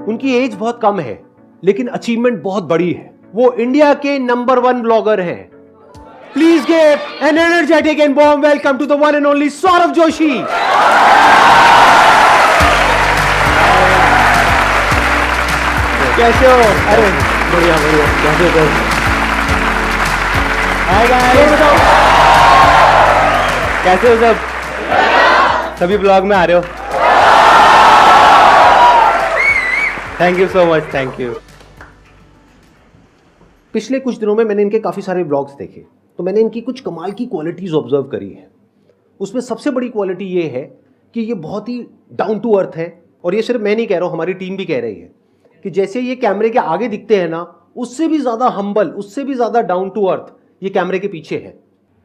उनकी एज बहुत कम है लेकिन अचीवमेंट बहुत बड़ी है। वो इंडिया के नंबर 1 ब्लॉगर हैं। Please give an energetic and warm welcome to the one and only Saurabh Joshi. कैसे हो? अरे बढ़िया बढ़िया, कैसे हो? हाय गाइस, कैसे हो सब? सभी ब्लॉग में आ रहे हो? Thank you so much, thank you. पिछले कुछ दिनों में मैंने इनके काफ़ी सारे ब्लॉग्स देखे, तो मैंने इनकी कुछ कमाल की क्वालिटीज़ ऑब्जर्व करी है। उसमें सबसे बड़ी क्वालिटी ये है कि ये बहुत ही डाउन टू अर्थ है, और ये सिर्फ मैं नहीं कह रहा हूँ, हमारी टीम भी कह रही है कि जैसे ये कैमरे के आगे दिखते हैं ना, उससे भी ज़्यादा हम्बल, उससे भी ज़्यादा डाउन टू अर्थ ये कैमरे के पीछे है।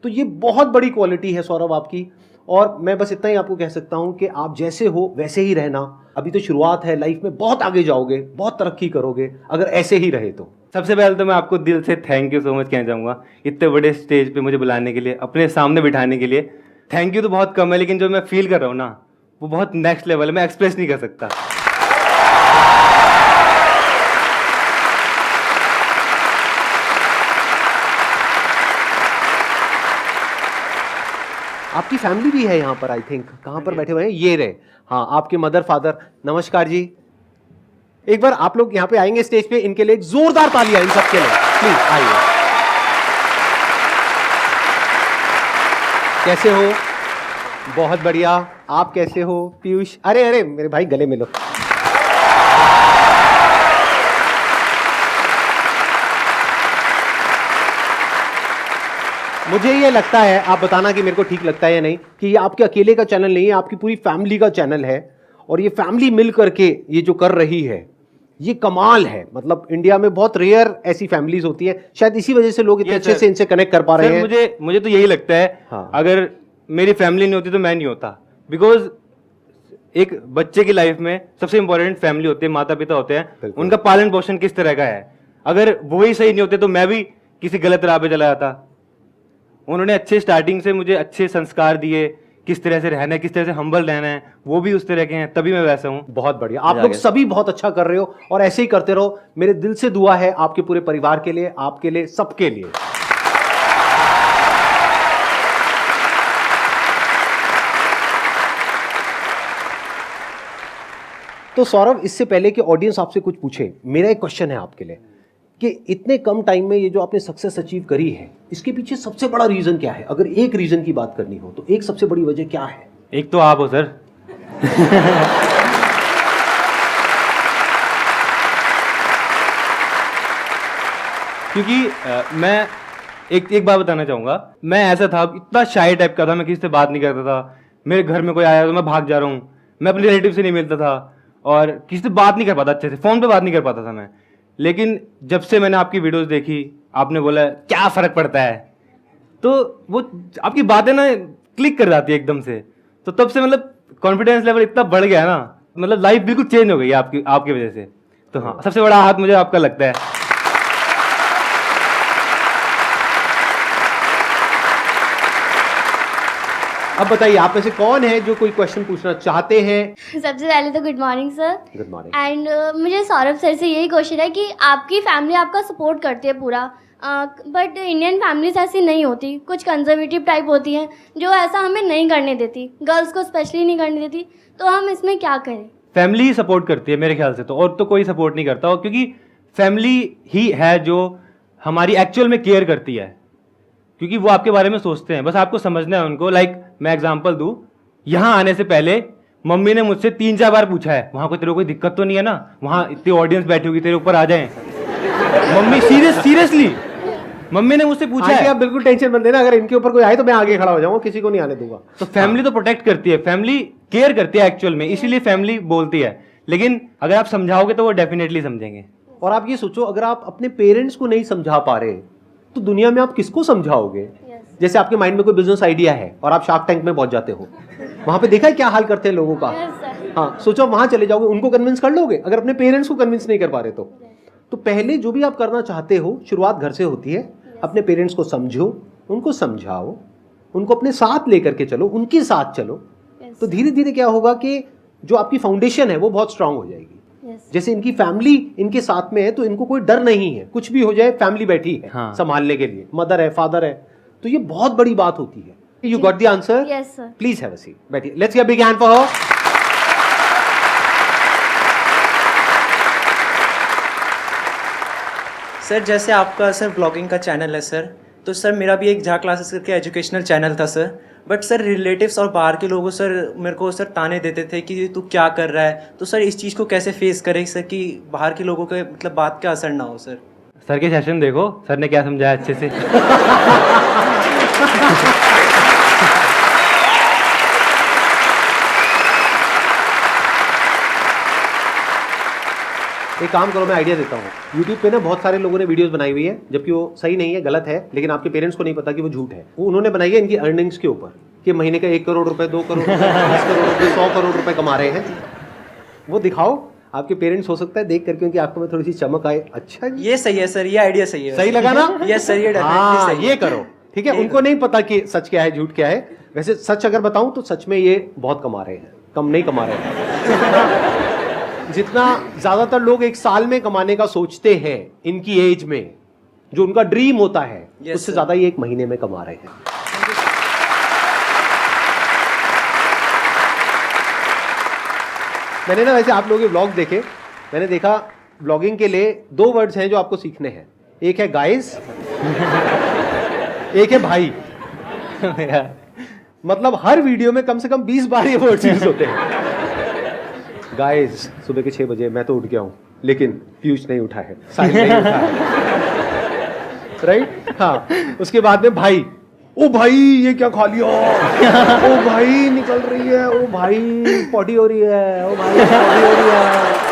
तो ये बहुत बड़ी क्वालिटी है सौरभ आपकी, और मैं बस इतना ही आपको कह सकता हूं कि आप जैसे हो वैसे ही रहना। अभी तो शुरुआत है, लाइफ में बहुत आगे जाओगे, बहुत तरक्की करोगे अगर ऐसे ही रहे तो। सबसे पहले तो मैं आपको दिल से थैंक यू सो मच कहना चाहूँगा, इतने बड़े स्टेज पे मुझे बुलाने के लिए, अपने सामने बिठाने के लिए। थैंक यू तो बहुत कम है, लेकिन जो मैं फील कर रहा हूँ ना, वो बहुत नेक्स्ट लेवल है, मैं एक्सप्रेस नहीं कर सकता। आपकी फैमिली भी है यहाँ पर, आई थिंक। कहाँ पर बैठे हुए हैं? ये रहे। हाँ, आपके मदर फादर। नमस्कार जी। एक बार आप लोग यहाँ पे आएंगे स्टेज पे, इनके लिए एक जोरदार तालियां इन सबके लिए, प्लीज आइए। कैसे हो? बहुत बढ़िया। आप कैसे हो पीयूष? अरे अरे मेरे भाई, गले मिलो। मुझे ये लगता है, आप बताना कि मेरे को ठीक लगता है या नहीं, कि ये आपके अकेले का चैनल नहीं है, आपकी पूरी फैमिली का चैनल है। और ये फैमिली मिल करके ये जो कर रही है, ये कमाल है। मतलब इंडिया में बहुत रेयर ऐसी फैमिलीज होती है, शायद इसी वजह से लोग इतने अच्छे से इनसे कनेक्ट कर पा रहे हैं। मुझे तो यही लगता है, हाँ। अगर मेरी फैमिली नहीं होती तो मैं नहीं होता। बिकॉज एक बच्चे की लाइफ में सबसे इंपॉर्टेंट फैमिली होती है, माता पिता होते हैं। उनका पालन पोषण किस तरह का है, अगर वो ही सही नहीं होते तो मैं भी किसी गलत राह पे चला जाता। उन्होंने अच्छे स्टार्टिंग से मुझे अच्छे संस्कार दिए, किस तरह से रहना है, किस तरह से हम्बल रहना है, वो भी उस तरह के हैं, तभी मैं वैसा हूँ। बहुत बढ़िया, आप लोग सभी बहुत अच्छा कर रहे हो और ऐसे ही करते रहो। मेरे दिल से दुआ है आपके पूरे परिवार के लिए, आपके लिए, सबके लिए। तो सौरभ, इससे पहले कि ऑडियंस आपसे कुछ पूछे, मेरा एक क्वेश्चन है आपके लिए कि इतने कम टाइम में ये जो आपने सक्सेस अचीव करी है, इसके पीछे सबसे बड़ा रीजन क्या है? अगर एक रीजन की बात करनी हो तो एक सबसे बड़ी वजह क्या है? एक तो आप हो सर। क्योंकि मैं एक बात बताना चाहूंगा, मैं ऐसा था, इतना शाय टाइप का था, मैं किसी से बात नहीं करता था। मेरे घर में कोई आया तो मैं भाग जा रहा हूँ, मैं अपने रिलेटिव से नहीं मिलता था और किसी से बात नहीं कर पाता, अच्छे से फोन पे बात नहीं कर पाता था मैं। लेकिन जब से मैंने आपकी वीडियोस देखी, आपने बोला क्या फर्क पड़ता है, तो वो आपकी बातें ना क्लिक कर जाती है एकदम से। तो तब से मतलब कॉन्फिडेंस लेवल इतना बढ़ गया ना, मतलब लाइफ बिल्कुल चेंज हो गई आपकी वजह से। तो हाँ, सबसे बड़ा हाथ मुझे आपका लगता है। अब बताइए, आप में से कौन है जो कोई क्वेश्चन पूछना चाहते हैं? सबसे पहले तो good morning sir. Good morning. And मुझे सौरभ सर से यही क्वेश्चन है कि आपकी फैमिली आपका सपोर्ट करती है पूरा, बट इंडियन फैमिलीज ऐसी नहीं होती, कुछ कंजर्वेटिव टाइप होती हैं जो ऐसा हमें नहीं करने देती, गर्ल्स को स्पेशली नहीं करने देती। तो हम इसमें क्या करें? फैमिली ही सपोर्ट करती है मेरे ख्याल से, तो और तो कोई सपोर्ट नहीं करता, क्योंकि फैमिली ही है जो हमारी एक्चुअल में केयर करती है, क्योंकि वो आपके बारे में सोचते हैं, बस आपको समझना है उनको। लाइक मैं एग्जांपल दूं, यहाँ आने से पहले मम्मी ने मुझसे 3-4 बार पूछा है, वहां को तेरे को कोई दिक्कत तो नहीं है ना, वहां इतनी ऑडियंस बैठी होगी, तेरे ऊपर आ जाए। मम्मी सीरियसली मम्मी ने मुझसे पूछा है। आप बिल्कुल टेंशन मत लेना, अगर इनके ऊपर कोई आए तो मैं आगे खड़ा हो जाऊंगा, किसी को नहीं आने दूंगा। तो फैमिली तो प्रोटेक्ट करती है, फैमिली केयर करती है एक्चुअल में, इसीलिए फैमिली बोलती है। लेकिन अगर आप समझाओगे तो वो डेफिनेटली समझेंगे। और आप ये सोचो, अगर आप अपने पेरेंट्स को नहीं समझा पा रहे तो दुनिया में आप किसको समझाओगे? जैसे आपके माइंड में कोई बिजनेस आइडिया है और आप शार्क टैंक में पहुंच जाते हो, वहां पे देखा है क्या हाल करते हैं लोगों का। हाँ, सोचो वहां चले जाओगे, उनको कन्विंस कर लोगे? अगर अपने पेरेंट्स को कन्विंस नहीं कर पा रहे तो पहले जो भी आप करना चाहते हो, शुरुआत घर से होती है। अपने पेरेंट्स को समझो, उनको समझाओ, उनको अपने साथ लेकर के चलो, उनके साथ चलो। तो धीरे धीरे क्या होगा कि जो आपकी फाउंडेशन है वो बहुत स्ट्रांग हो जाएगी। Yes. जैसे इनकी फैमिली इनके साथ में है तो इनको कोई डर नहीं है, कुछ भी हो जाए फैमिली बैठी है हाँ। संभालने के लिए, मदर है, फादर है, तो ये बहुत बड़ी बात होती है। You got the answer? Yes, sir. Please have a seat, बैठिए। Let's give a big hand for her. Sir जैसे आपका सर ब्लॉगिंग का चैनल है सर, तो सर मेरा भी एक झा क्लासेस करके एजुकेशनल चैनल था सर, बट सर रिलेटिव्स और बाहर के लोगों सर मेरे को सर ताने देते थे कि तू क्या कर रहा है, तो सर इस चीज़ को कैसे फेस करें सर कि बाहर के लोगों के मतलब बात का असर ना हो सर। सर के सेशन देखो, सर ने क्या समझाया अच्छे से। एक काम करो, मैं आइडिया देता हूँ। YouTube पे ना बहुत सारे लोगों ने वीडियोस बनाई हुई है, जबकि वो सही नहीं है, गलत है, लेकिन आपके पेरेंट्स को नहीं पता कि वो झूठ है। वो उन्होंने बनाई है इनकी अर्निंग्स के ऊपर कि महीने का 1 करोड़ रुपए, 2 करोड़ रुपए, 20 करोड़ रुपए, 100 करोड़ रुपए कमा रहे हैं। वो दिखाओ, आपके पेरेंट्स हो सकता है देख करके उनकी आंखों में थोड़ी सी चमक आए। अच्छा जी, ये सही है सर, ये आइडिया सही है। सही लगा ना? यस सर, ये हाँ, डेफिनेटली सही ये है। करो, ठीक है। उनको नहीं पता कि सच क्या है झूठ क्या है। वैसे सच अगर बताऊं तो सच में ये बहुत कमा रहे हैं, कम नहीं कमा रहे हैं। जितना ज्यादातर लोग एक साल में कमाने का सोचते हैं इनकी एज में, जो उनका ड्रीम होता है, Yes, उससे sir. ज्यादा ये 1 महीने में कमा रहे हैं। मैंने ना वैसे आप लोगों के व्लॉग देखे, मैंने देखा व्लॉगिंग के लिए 2 वर्ड्स हैं जो आपको सीखने हैं। एक है गाइस, एक है भाई। मतलब हर वीडियो में कम से कम 20 बार ये वर्ड्स यूज होते हैं। गाइस, सुबह के 6 बजे मैं तो उठ गया हूं, लेकिन पीयूष नहीं उठा है, साहिल नहीं उठा है। राइट? हाँ। उसके बाद में भाई, ओ भाई ये क्या खा लिया, ओ भाई निकल रही है, ओ भाई पॉटी हो रही है, ओ भाई पॉटी हो रही है।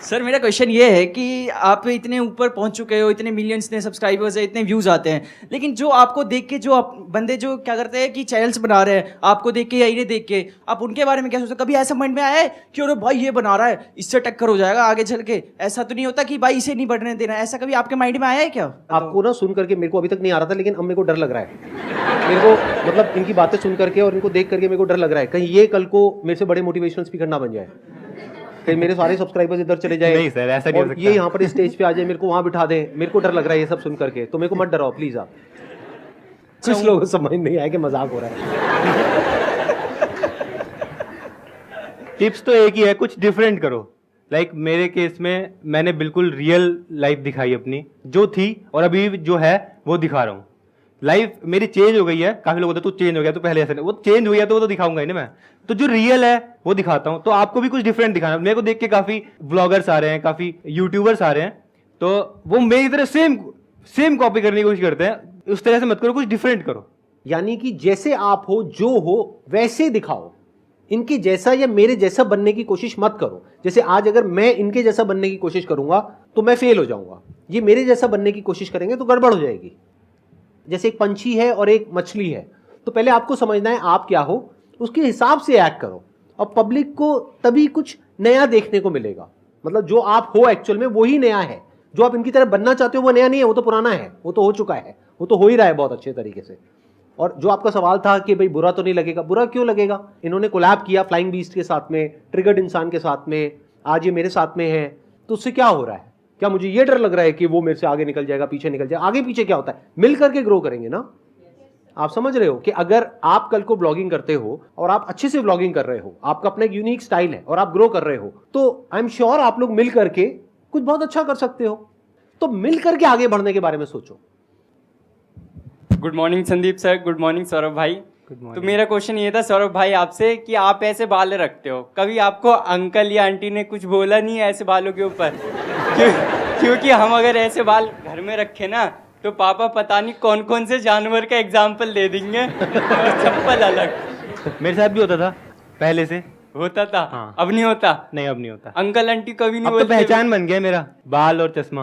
सर मेरा क्वेश्चन ये है कि आप इतने ऊपर पहुंच चुके हो, इतने मिलियंस, इतने सब्सक्राइबर्स है, इतने व्यूज आते हैं, लेकिन जो आपको देख के जो बंदे जो क्या करते हैं कि चैनल्स बना रहे हैं आपको देख के या इन्हें देख के, आप उनके बारे में क्या सोचते हो? कभी ऐसा माइंड में आया है कि अरे भाई ये बना रहा है, इससे टक्कर हो जाएगा आगे चल के? ऐसा तो नहीं होता कि भाई इसे नहीं बढ़ने देना, ऐसा कभी आपके माइंड में आया है क्या? आपको ना सुन करके मेरे को अभी तक नहीं आ रहा था, लेकिन अब मेरे को डर लग रहा है। मेरे को मतलब इनकी बातें सुन करके और इनको देख करके मेरे को डर लग रहा है, कहीं ये कल को मेरे से बड़े मोटिवेशनल स्पीकर ना बन जाए, कहीं मेरे सारे सब्सक्राइबर्स इधर चले जाए। नहीं सर, ऐसा नहीं हो और सकता। ये यहाँ पर स्टेज पे आ जाए, मेरे को वहां बिठा दे। मेरे को डर लग रहा है ये सब सुन करके, तो मेरे को मत डराओ प्लीज। आप कुछ लोगों को समझ नहीं आया कि मजाक हो रहा है। टिप्स तो एक ही है, कुछ डिफरेंट करो। लाइक मेरे केस में मैंने बिल्कुल रियल लाइफ दिखाई अपनी, जो थी और अभी जो है वो दिखा रहा हूँ। लाइफ मेरी चेंज हो गई है। काफी लोग होते हैं तू चेंज हो गया, तो पहले ऐसा नहीं, वो चेंज हुई है तो वो तो दिखाऊंगा ही ना मैं। तो जो रियल है वो दिखाता हूँ। तो आपको भी कुछ डिफरेंट दिखाना। मेरे को देख के काफी व्लॉगर्स आ रहे हैं, काफी यूट्यूबर्स आ रहे हैं, तो वो मेरी तरह सेम कॉपी करने की कोशिश करते हैं। उस तरह से मत करो, कुछ डिफरेंट करो। यानी कि जैसे आप हो, जो हो वैसे दिखाओ। इनके जैसा या मेरे जैसा बनने की कोशिश मत करो। जैसे आज अगर मैं इनके जैसा बनने की कोशिश करूंगा तो मैं फेल हो जाऊंगा, ये मेरे जैसा बनने की कोशिश करेंगे तो गड़बड़ हो जाएगी। जैसे एक पंछी है और एक मछली है, तो पहले आपको समझना है आप क्या हो, उसके हिसाब से एक्ट करो, और पब्लिक को तभी कुछ नया देखने को मिलेगा। मतलब जो आप हो एक्चुअल में वही नया है। जो आप इनकी तरह बनना चाहते हो वो नया नहीं है, वो तो पुराना है, वो तो हो चुका है, वो तो हो ही रहा है बहुत अच्छे तरीके से। और जो आपका सवाल था कि भाई बुरा तो नहीं लगेगा, बुरा क्यों लगेगा? इन्होंने कोलैब किया फ्लाइंग बीस्ट के साथ में, ट्रिगर्ड इंसान के साथ में, आज ये मेरे साथ में है, तो उससे क्या हो रहा है? क्या मुझे ये डर लग रहा है कि वो मेरे से आगे निकल जाएगा, पीछे निकल जाएगा? आगे पीछे क्या होता है, मिल करके ग्रो करेंगे ना। आप समझ रहे हो कि अगर आप कल को ब्लॉगिंग करते हो और आप अच्छे से ब्लॉगिंग कर रहे हो, आपका अपना एक यूनिक स्टाइल है और आप ग्रो कर रहे हो, तो आई एम श्योर आप लोग मिल करके कुछ बहुत अच्छा कर सकते हो। तो मिल करके आगे बढ़ने के बारे में सोचो। Good morning Sandeep sir, good morning Saurabh भाई। Good morning. तो मेरा क्वेश्चन ये था सौरभ भाई आपसे कि आप ऐसे बाल रखते हो, कभी आपको अंकल या आंटी ने कुछ बोला नहीं है ऐसे बालों के ऊपर? क्योंकि हम अगर ऐसे बाल घर में रखे ना तो पापा पता नहीं कौन कौन से जानवर का एग्जाम्पल दे देंगे और चप्पल अलग। मेरे साथ भी होता था पहले से। होता था? हाँ। अब नहीं होता? नहीं, अब नहीं होता। अंकल आंटी कभी नहीं अब तो बोलते? पहचान बन गया मेरा, बाल और चश्मा।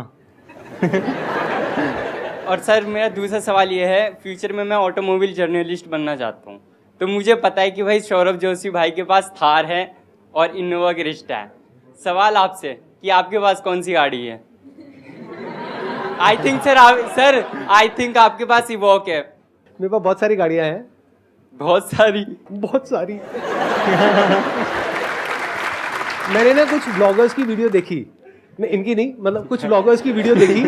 और सर मेरा दूसरा सवाल ये है, फ्यूचर में मैं ऑटोमोबाइल जर्नलिस्ट बनना चाहता हूँ, तो मुझे पता है कि भाई सौरभ जोशी भाई के पास थार है और इनोवा क्रिस्टा है। सवाल आपसे कि आपके पास कौन सी गाड़ी है? आई थिंक आपके पास इवॉक है। मेरे पास बहुत सारी गाड़ियां हैं, बहुत सारी। बहुत सारी। मैंने ना कुछ ब्लॉगर्स की वीडियो देखी, नहीं इनकी नहीं, मतलब कुछ ब्लॉगर्स की वीडियो देखी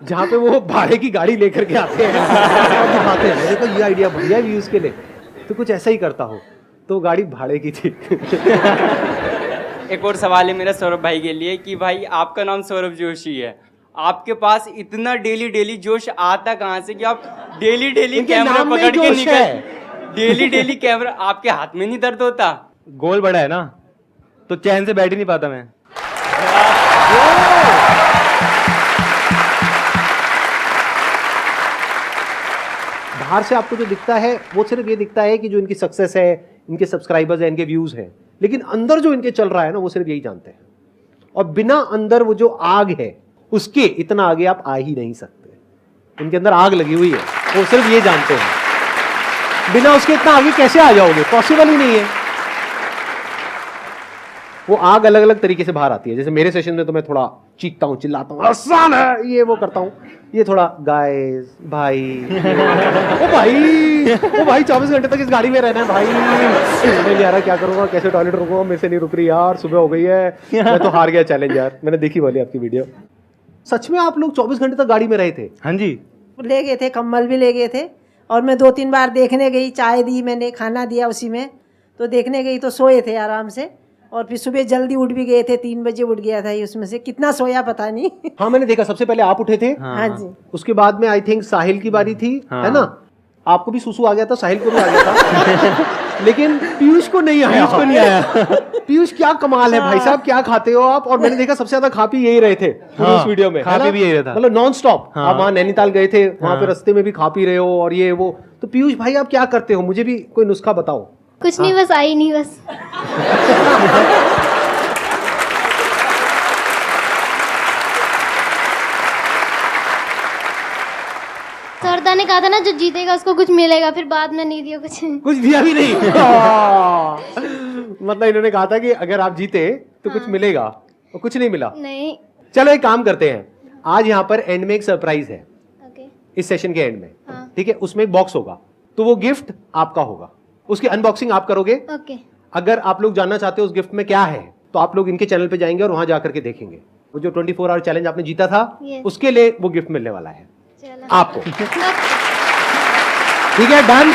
जहाँ पे वो भाड़े की गाड़ी लेकर के आते हैं और दिखाते हैं। मेरे को ये आइडिया बढ़िया है व्यूज के लिए, तो कुछ ऐसा ही करता हो। तो गाड़ी भाड़े की थी। एक और सवाल है मेरा सौरभ भाई के लिए कि भाई आपका नाम सौरभ जोशी है, आपके पास इतना डेली डेली जोश आता कहाँ से कि आप डेली डेली इनके कैमरा नाम में पकड़ के जोश है। डेली डेली कैमरा, आपके हाथ में नहीं दर्द होता? गोल बड़ा है ना, तो चैन से बैठ ही नहीं पाता मैं। बाहर से आपको जो दिखता है वो सिर्फ ये दिखता है कि जो इनकी सक्सेस है, इनके सब्सक्राइबर्स हैं, इनके व्यूज हैं, लेकिन अंदर जो इनके चल रहा है ना वो सिर्फ यही जानते हैं। और बिना अंदर वो जो आग है उसके इतना आगे आप आ ही नहीं सकते। इनके अंदर आग लगी हुई है, वो सिर्फ ये जानते हैं। बिना उसके इतना आगे कैसे आ जाओगे, पॉसिबल ही नहीं है। वो आग अलग अलग तरीके से बाहर आती है। जैसे मेरे सेशन में तो मैं थोड़ा चीखता हूँ, चिल्लाता हूँ, आसान है, ये वो करता हूँ। ये थोड़ा गाइस भाई, ओ भाई 24 घंटे तक इस गाड़ी में रहना है भाई, समझ नहीं आ रहा क्या करूँगा, कैसे टॉयलेट रुकूंगा, मेरे से नहीं रुक रही यार, सुबह हो गई है, मैं तो हार गया चैलेंज यार। मैंने देखी वाली आपकी वीडियो। सच में आप लोग 24 घंटे तक गाड़ी में रहे थे? हाँ जी। ले गए थे, कम्बल भी ले गए थे। और मैं 2-3 बार देखने गई, चाय दी मैंने, खाना दिया उसी में, तो देखने गई तो सोए थे आराम से। और फिर सुबह जल्दी उठ भी गए थे, 3 बजे उठ गया था। उसमें से कितना सोया पता नहीं। हाँ मैंने देखा, सबसे पहले आप उठे थे। हाँ जी। उसके बाद में आई थिंक साहिल की बारी थी, है ना? आपको भी सुसु आ गया था, साहिल को भी आ गया था। लेकिन पीयूष को नहीं आया। पीयूष को नहीं आया। पीयूष क्या कमाल है भाई साहब, क्या खाते हो आप? और मैंने देखा सबसे ज्यादा खा पी यही रहे थे पूरी उस वीडियो में। खा पी भी यही रहा था। मतलब नॉन स्टॉप। आप वहाँ नैनीताल गए थे, वहां पे रास्ते में भी खा पी रहे हो और ये वो। तो पीयूष भाई आप क्या करते हो, मुझे भी कोई नुस्खा बताओ। कुछ नहीं, बस आई नहीं बस। सरदा ने कहा था ना जो जीतेगा उसको कुछ मिलेगा, फिर बाद में नहीं दिया कुछ दिया भी नहीं। मतलब इन्होंने कहा था कि अगर आप जीते तो कुछ मिलेगा, और कुछ नहीं मिला। नहीं। चलो एक काम करते हैं, आज यहाँ पर एंड में एक सरप्राइज है। ओके। इस सेशन के एंड में, हाँ। ठीक है? उसमें एक बॉक्स होगा, तो वो गिफ्ट आपका होगा, उसकी अनबॉक्सिंग आप करोगे। ओके। अगर आप लोग जानना चाहते हो उस गिफ्ट में क्या है, तो आप लोग इनके चैनल पे जाएंगे और वहां जाकर के देखेंगे। वो जो 24 आवर चैलेंज आपने जीता था, Yes. उसके लिए वो गिफ्ट मिलने वाला है चलो। आपको। ठीक है, डन। डन।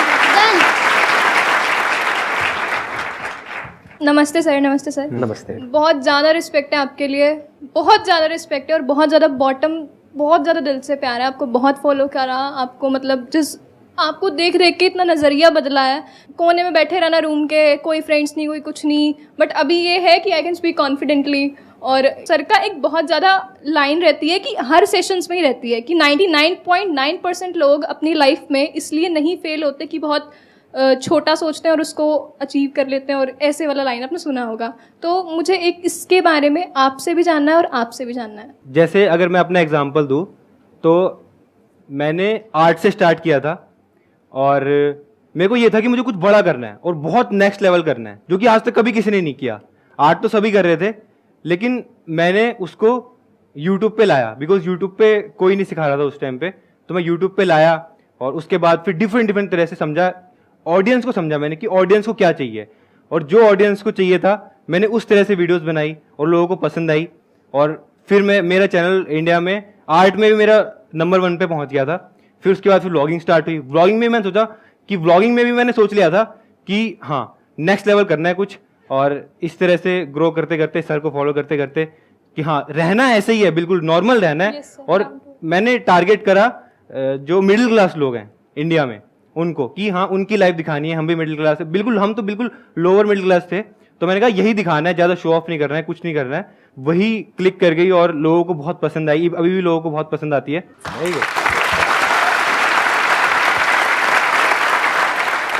नमस्ते सर। नमस्ते सर। नमस्ते। बहुत ज़्यादा रिस्पेक्ट है आपके लिए, बहुत ज़्यादा रिस्पेक्ट है और बहुत ज़्यादा बहुत ज़्यादा दिल से प्यार है। आपको बहुत फॉलो करा, आपको मतलब जिस आपको देख देख के इतना नज़रिया बदला है। कोने में बैठे रहना रूम के, कोई फ्रेंड्स नहीं, कोई कुछ नहीं, बट अभी ये है कि आई कैन स्पीक कॉन्फिडेंटली। और सर का एक बहुत ज़्यादा लाइन रहती है कि हर सेशंस में ही रहती है कि 99.9% लोग अपनी लाइफ में इसलिए नहीं फेल होते कि बहुत छोटा सोचते हैं और उसको अचीव कर लेते हैं, और ऐसे वाला लाइन आपने सुना होगा। तो मुझे एक इसके बारे में आपसे भी जानना है और आपसे भी जानना है। जैसे अगर मैं अपना एग्जांपल दूं तो मैंने आर्ट से स्टार्ट किया था और मेरे को ये था कि मुझे कुछ बड़ा करना है और बहुत नेक्स्ट लेवल करना है, जो कि आज तक कभी किसी ने नहीं किया। आर्ट तो सभी कर रहे थे, लेकिन मैंने उसको YouTube पे लाया, बिकॉज YouTube पे कोई नहीं सिखा रहा था उस टाइम पे। तो मैं YouTube पे लाया और उसके बाद फिर डिफरेंट तरह से समझा, ऑडियंस को समझा मैंने कि ऑडियंस को क्या चाहिए, और जो ऑडियंस को चाहिए था मैंने उस तरह से वीडियोस बनाई और लोगों को पसंद आई। और फिर मेरा चैनल इंडिया में आर्ट में भी मेरा नंबर 1 पे पहुंच गया था। फिर उसके बाद फिर व्लॉगिंग स्टार्ट हुई। व्लॉगिंग में मैंने सोचा कि व्लॉगिंग में भी मैंने सोच लिया था कि हाँ नेक्स्ट लेवल करना है कुछ, और इस तरह से ग्रो करते करते, सर को फॉलो करते करते कि हाँ रहना ऐसे ही है, बिल्कुल नॉर्मल रहना है। Yes, sir. और मैंने टारगेट करा जो मिडिल क्लास लोग हैं इंडिया में, उनको कि हाँ उनकी लाइफ दिखानी है। हम भी मिडिल क्लास है, बिल्कुल हम तो बिल्कुल लोअर मिडिल क्लास थे। तो मैंने कहा यही दिखाना है, ज़्यादा शो ऑफ नहीं करना है, कुछ नहीं करना है। वही क्लिक कर गई और लोगों को बहुत पसंद आई, अभी भी लोगों को बहुत पसंद आती है।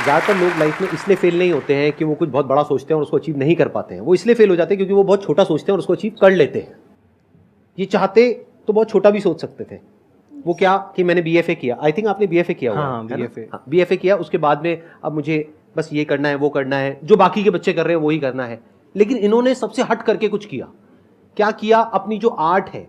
ज़्यादातर लोग लाइफ में इसलिए फेल नहीं होते हैं कि वो कुछ बहुत बड़ा सोचते हैं और उसको अचीव नहीं कर पाते हैं। वो इसलिए फेल हो जाते हैं क्योंकि वो बहुत छोटा सोचते हैं और उसको अचीव कर लेते हैं। ये चाहते तो बहुत छोटा भी सोच सकते थे। वो क्या कि मैंने BFA किया, आई थिंक आपने BFA किया हुआ हाँ, है ना? BFA। हाँ, BFA किया, उसके बाद में अब मुझे बस ये करना है, वो करना है, जो बाकी के बच्चे कर रहे हैं वही करना है। लेकिन इन्होंने सबसे हट करके कुछ किया। क्या किया? अपनी जो आर्ट है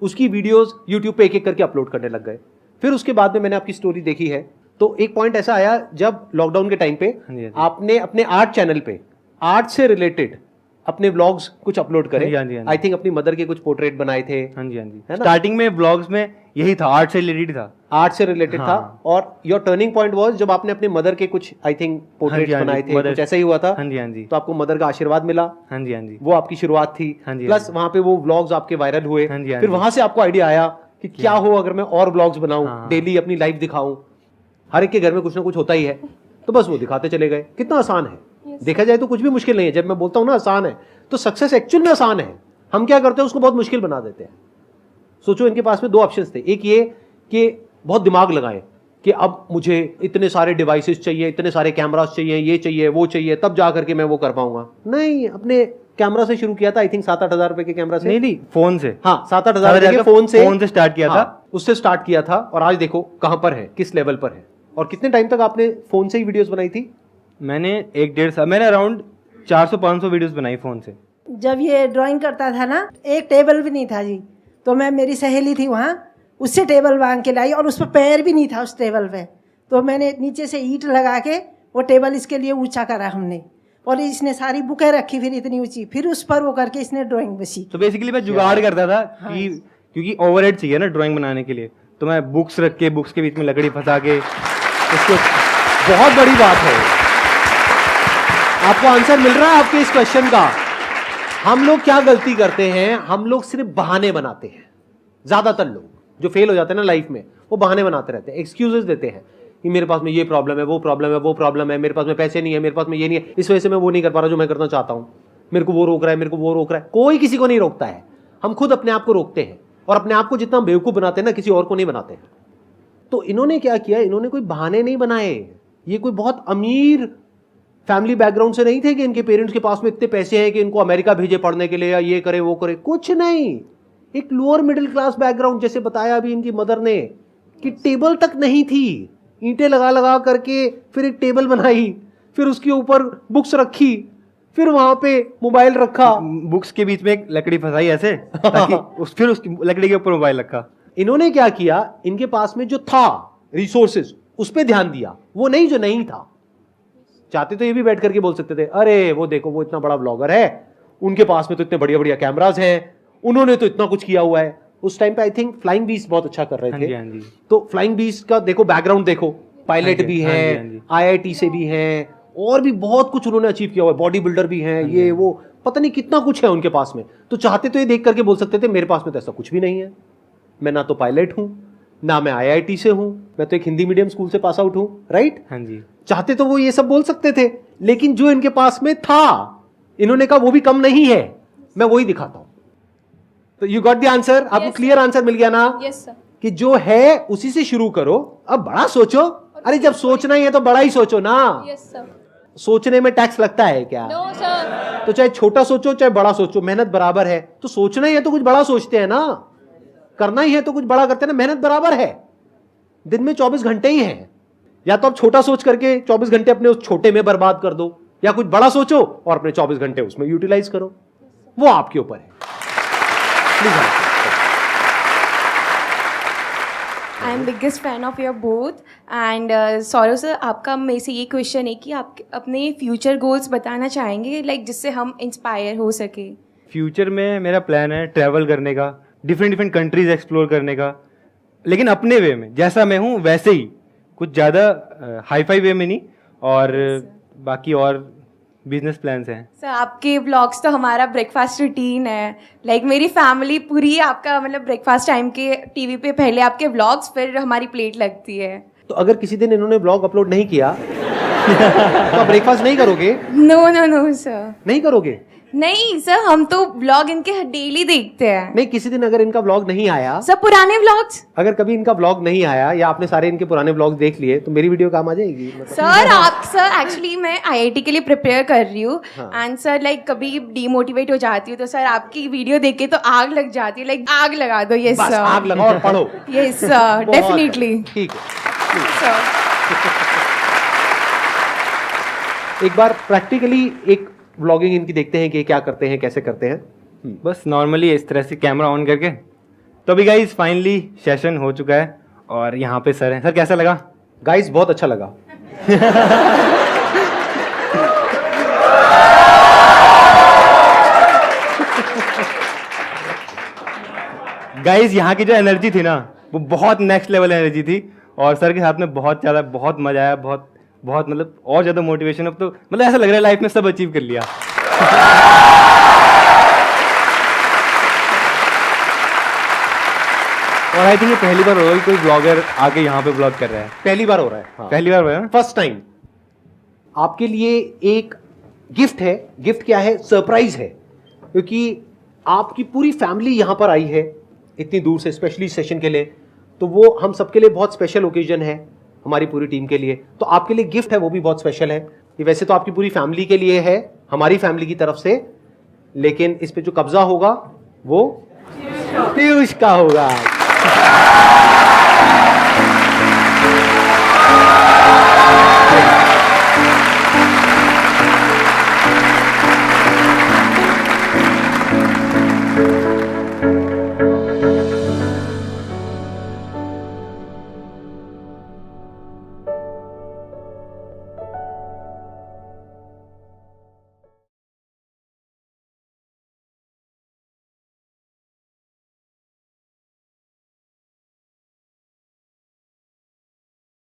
उसकी वीडियोस यूट्यूब पे एक एक करके अपलोड करने लग गए। फिर उसके बाद में मैंने आपकी स्टोरी देखी है, तो एक पॉइंट ऐसा आया जब लॉकडाउन के टाइम पे हाँ जी, हाँ जी। आपने अपने आर्ट चैनल पे आर्ट से रिलेटेड अपने व्लॉग्स कुछ अपलोड करे। हाँ जी, हाँ जी। आई थिंक अपनी मदर के कुछ पोर्ट्रेट बनाए थे, हाँ जी, हाँ जी। है ना? स्टार्टिंग में ब्लॉग्स में यही था, आर्ट से रिलेटेड था। आर्ट से रिलेटेड हाँ। था। और योर टर्निंग पॉइंट वाज जब आपने अपने मदर के कुछ आई थिंक पोर्ट्रेट्स हाँ जी, बनाए थे, mother- कुछ ऐसा ही हुआ था। हाँ जी, हाँ जी। तो आपको मदर का आशीर्वाद मिला, हाँ जी, हाँ जी। वो आपकी शुरुआत थी। हाँ जी, प्लस हाँ जी। वहां पे वो व्लॉग्स आपके वायरल हुए। हाँ जी, हाँ फिर जी। वहां से आपको आइडिया आया कि क्या हो अगर मैं और व्लॉग्स बनाऊं, हाँ। डेली अपनी लाइफ दिखाऊं। हर एक के घर में कुछ ना कुछ होता ही है, तो बस वो दिखाते चले गए। कितना आसान है, देखा जाए तो कुछ भी मुश्किल नहीं है। जब मैं बोलता हूं ना आसान है, तो सक्सेस एक्चुअल में आसान है। हम क्या करते हैं, उसको बहुत मुश्किल बना देते हैं। सोचो, इनके पास में दो ऑप्शंस थे। एक ये कि बहुत दिमाग लगाएं कि अब मुझे इतने सारे डिवाइसेस चाहिए, इतने सारे कैमरास चाहिए, ये चाहिए, वो चाहिए, तब जा करके मैं वो कर पाऊंगा। नहीं, अपने कैमरा से शुरू किया था। आई थिंक 7-8 हजार रुपए के कैमरा से। नहीं, फोन से। हाँ, 7-8 हजार रुपए के फोन से स्टार्ट किया था। हाँ, उससे स्टार्ट किया था। और आज देखो कहां पर है, किस लेवल पर है। और कितने टाइम तक आपने फोन से ही वीडियोस बनाई थी? मैंने 1-1.5 साल, मैंने अराउंड 400-500 वीडियोस बनाई फोन से। जब ये ड्राइंग करता था ना, एक टेबल भी नहीं था जी, तो मैं, मेरी सहेली थी वहाँ, उससे टेबल मांग के लाई और उस पर पैर भी नहीं था उस टेबल पे। तो मैंने नीचे से ईंट लगा के वो टेबल इसके लिए ऊंचा करा हमने, और इसने सारी बुकें रखी फिर इतनी ऊंची, फिर उस पर वो करके इसने ड्राइंग में सीखी। तो बेसिकली मैं जुगाड़ करता था कि क्योंकि ओवरहेड चाहिए ना ड्राइंग बनाने के लिए, तो मैं बुक्स रख के, बुक्स के बीच में लकड़ी फंसा के इसको बहुत बड़ी बात है। आपको आंसर मिल रहा है आपके इस क्वेश्चन का? हम लोग क्या गलती करते हैं, हम लोग सिर्फ बहाने बनाते हैं। ज्यादातर लोग जो फेल हो जाते हैं ना लाइफ में, वो बहाने बनाते रहते हैं, एक्सक्यूजेस देते हैं कि मेरे पास में ये प्रॉब्लम है, वो प्रॉब्लम है, वो प्रॉब्लम है, मेरे पास में पैसे नहीं है, मेरे पास में ये नहीं है, इस वजह से मैं वो नहीं कर पा रहा जो मैं करना चाहता हूं, मेरे को वो रोक रहा है, मेरे को वो रोक रहा है। कोई किसी को नहीं रोकता है, हम खुद अपने आप को रोकते हैं। और अपने आप को जितना बेवकूफ बनाते हैं ना, किसी और को नहीं बनाते हैं। तो इन्होंने क्या किया, इन्होंने कोई बहाने नहीं बनाए। ये कोई बहुत अमीर फैमिली बैकग्राउंड से नहीं थे कि इनके पेरेंट्स के पास में इतने पैसे हैं कि इनको अमेरिका भेजे पढ़ने के लिए या ये करे वो करे, कुछ नहीं। एक लोअर मिडिल क्लास बैकग्राउंड, जैसे बताया अभी इनकी मदर ने कि टेबल तक नहीं थी, ईंटें लगा लगा करके फिर एक टेबल बनाई, फिर उसके ऊपर बुक्स रखी, फिर वहां पे मोबाइल रखा, बुक्स के बीच में एक लकड़ी फंसाई ऐसे ताकि फिर उसकी लकड़ी के ऊपर मोबाइल रखा। इन्होंने क्या किया, इनके पास में जो था रिसोर्सेज उस पर ध्यान दिया, वो नहीं जो नहीं था। चाहते तो ये भी बैठ करके बोल सकते थे, अरे वो देखो वो इतना बड़ा ब्लॉगर है, उनके पास में तो इतने बढ़िया बढ़िया कैमराज हैं, उन्होंने तो इतना कुछ किया हुआ है। उस टाइम पे आई थिंक फ्लाइंग बीस्ट बहुत अच्छा कर रहे हाँ थे। जी, हाँ जी। तो फ्लाइंग बीस्ट का देखो बैकग्राउंड, देखो पायलट हाँ जी, भी हाँ जी, है, हाँ जी। IIT से भी हैं, और भी बहुत कुछ उन्होंने अचीव किया हुआ है, बॉडी बिल्डर भी हैं, ये वो पता नहीं कितना कुछ है उनके पास में। तो चाहते तो ये देख करके बोल सकते थे मेरे पास में तो ऐसा कुछ भी नहीं है, मैं ना तो पायलट हूं, ना मैं IIT से हूं, मैं तो एक हिंदी मीडियम स्कूल से पास आउट हूं, राइट? हाँ जी। चाहते तो वो ये सब बोल सकते थे, लेकिन जो इनके पास में था, इन्होंने कहा वो भी कम नहीं है, मैं वही दिखाता हूं। तो यू गॉट द आंसर? आपको Yes, क्लियर आंसर मिल गया ना? Yes sir. कि जो है उसी से शुरू करो, अब बड़ा सोचो। अरे जब सोचना ही है तो बड़ा ही सोचो ना। Yes sir. सोचने में टैक्स लगता है क्या? No sir. तो चाहे छोटा सोचो चाहे बड़ा सोचो, मेहनत बराबर है। तो सोचना ही है तो कुछ बड़ा सोचते हैं ना, करना ही है तो कुछ बड़ा करते हैं ना, मेहनत बराबर है। दिन में 24 घंटे ही हैं, या तो आप छोटा सोच करके 24 घंटे अपने उस छोटे में बर्बाद कर दो, या कुछ बड़ा सोचो और अपने 24 घंटे उसमें यूटिलाइज करो, वो आपके ऊपर है। Please I am biggest fan of your both and Saurav sir, आपका मेरे से ये क्वेश्चन है कि आप अपने फ्यूचर गोल्स बताना चाहेंगे, लाइक जिससे हम इंस्पायर हो सके। फ्यूचर में मेरा प्लान है ट्रैवल करने का, डिफरेंट डिफरेंट कंट्रीज एक्सप्लोर करने का, लेकिन अपने वे में, जैसा मैं हूँ वैसे ही, कुछ ज़्यादा हाई फाई वे में नहीं। और बाकी और बिजनेस प्लान्स हैं। सर आपके ब्लॉग्स तो हमारा ब्रेकफास्ट रूटीन है, लाइक मेरी फैमिली पूरी आपका मतलब ब्रेकफास्ट टाइम के टीवी पे पहले आपके ब्लॉग्स, फिर हमारी प्लेट लगती है। तो अगर किसी दिन इन्होंने ब्लॉग अपलोड नहीं किया तो आप ब्रेकफास्ट नहीं करोगे? नो नो नो सर, नहीं करोगे? नहीं सर, हम तो ब्लॉग इनके डेली देखते हैं। नहीं, किसी दिन अगर इनका ब्लॉग नहीं आया, सर पुराने ब्लॉग्स, अगर कभी इनका ब्लॉग नहीं आया या आपने सारे इनके पुराने ब्लॉग देख लिए, तो मेरी वीडियो काम आ जाएगी? सर आप सर एक्चुअली मैं IIT के लिए प्रिपेयर कर रही हूँ एंड सर लाइक कभी डीमोटिवेट हो जाती हूँ तो सर आपकी वीडियो देख के तो आग लग जाती है, लाइक आग लगा दो। यस बस सर, आग लगाओ और पढ़ो। यस सर, बहुत डेफिनेटली। ठीक है। सर एक बार प्रैक्टिकली एक व्लॉगिंग इनकी देखते हैं कि क्या करते हैं, कैसे करते हैं। बस नॉर्मली इस तरह से कैमरा ऑन करके। तो अभी गाइस फाइनली सेशन हो चुका है और यहाँ पे सर हैं। सर कैसा लगा? गाइस बहुत अच्छा लगा। गाइस यहाँ की जो एनर्जी थी ना वो बहुत नेक्स्ट लेवल एनर्जी थी, और सर के साथ में बहुत ज़्यादा बहुत मजा आया, बहुत बहुत मतलब और ज़्यादा मोटिवेशन। अब तो मतलब ऐसा लग रहा है लाइफ में सब अचीव कर लिया। और आई थिंक ये पहली बार हो रहा है कोई ब्लॉगर आके यहाँ पे ब्लॉग कर रहा है। पहली बार हो रहा है, हाँ। पहली बार हो रहा है ना? First time. आपके लिए एक गिफ्ट है। गिफ्ट क्या है? सरप्राइज है, क्योंकि आपकी पूरी फैमिली यहाँ पर आई है इतनी दूर से स्पेशली सेशन के लिए, तो वो हम सबके लिए बहुत स्पेशल ओकेजन है, हमारी पूरी टीम के लिए। तो आपके लिए गिफ्ट है, वो भी बहुत स्पेशल है। ये वैसे तो आपकी पूरी फैमिली के लिए है, हमारी फैमिली की तरफ से, लेकिन इस पे जो कब्जा होगा वो पीयूष का होगा।